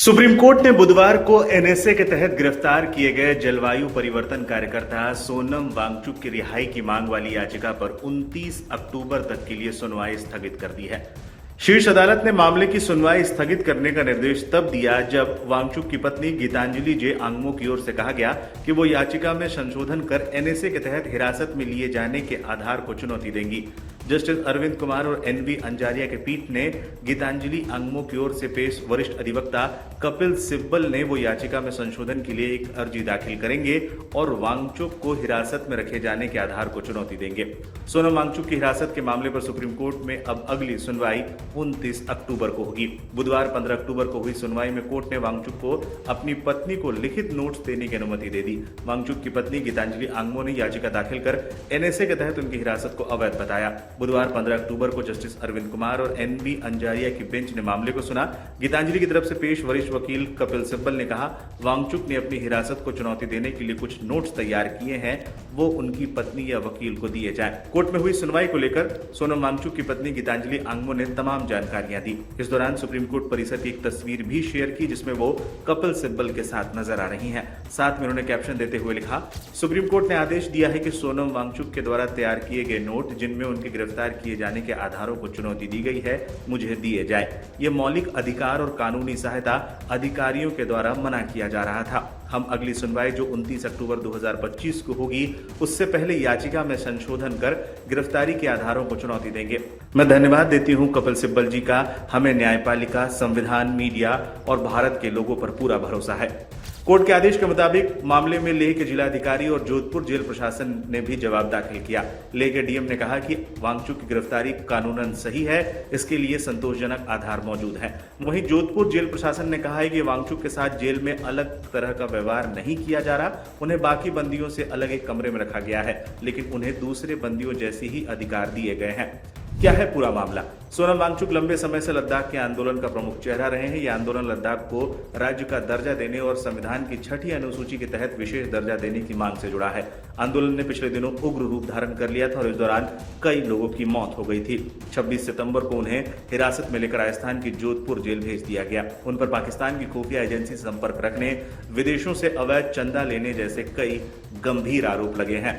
Supreme court ने बुधवार को एनएसए के तहत गिरफ्तार किए गए जलवायु परिवर्तन कार्यकर्ता सोनम वांगचुक की रिहाई की मांग वाली याचिका पर 29 अक्टूबर तक के लिए सुनवाई स्थगित कर दी है। शीर्ष अदालत ने मामले की सुनवाई स्थगित करने का निर्देश तब दिया जब वांगचुक की पत्नी गीतांजलि जे आंगमो की ओर से कहा गया कि वो याचिका में संशोधन कर एनएसए के तहत हिरासत में लिए जाने के आधार को चुनौती देंगी। जस्टिस अरविंद कुमार और एनवी अंजारिया के पीठ ने गीतांजलि आंगमो की ओर से पेश वरिष्ठ अधिवक्ता कपिल सिब्बल ने वो याचिका में संशोधन के लिए एक अर्जी दाखिल करेंगे और वांगचुक को हिरासत में रखे जाने के आधार को चुनौती देंगे। सोनम वांगचुक की हिरासत के मामले पर सुप्रीम कोर्ट में अब अगली सुनवाई 29 अक्टूबर को होगी। बुधवार 15 अक्टूबर को हुई सुनवाई में कोर्ट ने वांगचुक को अपनी पत्नी को लिखित नोट्स देने की अनुमति दे दी। वांगचुक की पत्नी गीतांजलि आंगमो ने याचिका दाखिल कर एनएसए के तहत उनकी हिरासत को अवैध बताया। बुधवार 15 अक्टूबर को जस्टिस अरविंद कुमार और एनवी अंजारिया की बेंच ने मामले को सुना। गीतांजलि की तरफ से पेश वरिष्ठ वकील कपिल सिब्बल ने कहा, वांगचुक ने अपनी हिरासत को चुनौती देने के लिए कुछ नोट्स तैयार किए हैं, वो उनकी पत्नी या वकील को दिए जाएं। कोर्ट में हुई सुनवाई को लेकर सोनम वांगचुक की पत्नी गीतांजलि आंगमो ने तमाम जानकारियां दी। इस दौरान सुप्रीम कोर्ट परिसर की एक तस्वीर भी शेयर की जिसमें वो कपिल सिब्बल के साथ नजर आ रही हैं। साथ में उन्होंने कैप्शन देते हुए लिखा, सुप्रीम कोर्ट ने आदेश दिया है कि सोनम वांगचुक के द्वारा तैयार किए गए नोट जिनमें उनके गिरफ्तार किए जाने के आधारों को चुनौती दी गई है, मुझे दिए जाए। ये मौलिक अधिकार और कानूनी सहायता अधिकारियों के द्वारा मना किया जा रहा था। हम अगली सुनवाई जो 29 अक्टूबर 2025 को होगी उससे पहले याचिका में संशोधन कर गिरफ्तारी के आधारों को चुनौती देंगे। मैं धन्यवाद देती हूं कपिल सिब्बल जी का। हमें न्यायपालिका, संविधान, मीडिया और भारत के लोगों पर पूरा भरोसा है। कोर्ट के आदेश के मुताबिक मामले में लेह के जिलाधिकारी और जोधपुर जेल प्रशासन ने भी जवाब दाखिल किया। लेह के डीएम ने कहा कि वांगचुक की गिरफ्तारी कानूनन सही है, इसके लिए संतोषजनक आधार मौजूद हैं। वहीं जोधपुर जेल प्रशासन ने कहा है कि वांगचुक के साथ जेल में अलग तरह का व्यवहार नहीं किया जा रहा। उन्हें बाकी बंदियों से अलग एक कमरे में रखा गया है, लेकिन उन्हें दूसरे बंदियों जैसे ही अधिकार दिए गए हैं। क्या है पूरा मामला? सोनम वांगचुक लंबे समय से लद्दाख के आंदोलन का प्रमुख चेहरा रहे हैं। यह आंदोलन लद्दाख को राज्य का दर्जा देने और संविधान की 6ठी अनुसूची के तहत विशेष दर्जा देने की मांग से जुड़ा है। आंदोलन ने पिछले दिनों उग्र रूप धारण कर लिया था और इस दौरान कई लोगों की मौत हो गई थी। 26 सितंबर को उन्हें हिरासत में लेकर राजस्थान की जोधपुर जेल भेज दिया गया। उन पर पाकिस्तान की खुफिया एजेंसी से संपर्क रखने, विदेशों से अवैध चंदा लेने जैसे कई गंभीर आरोप लगे हैं।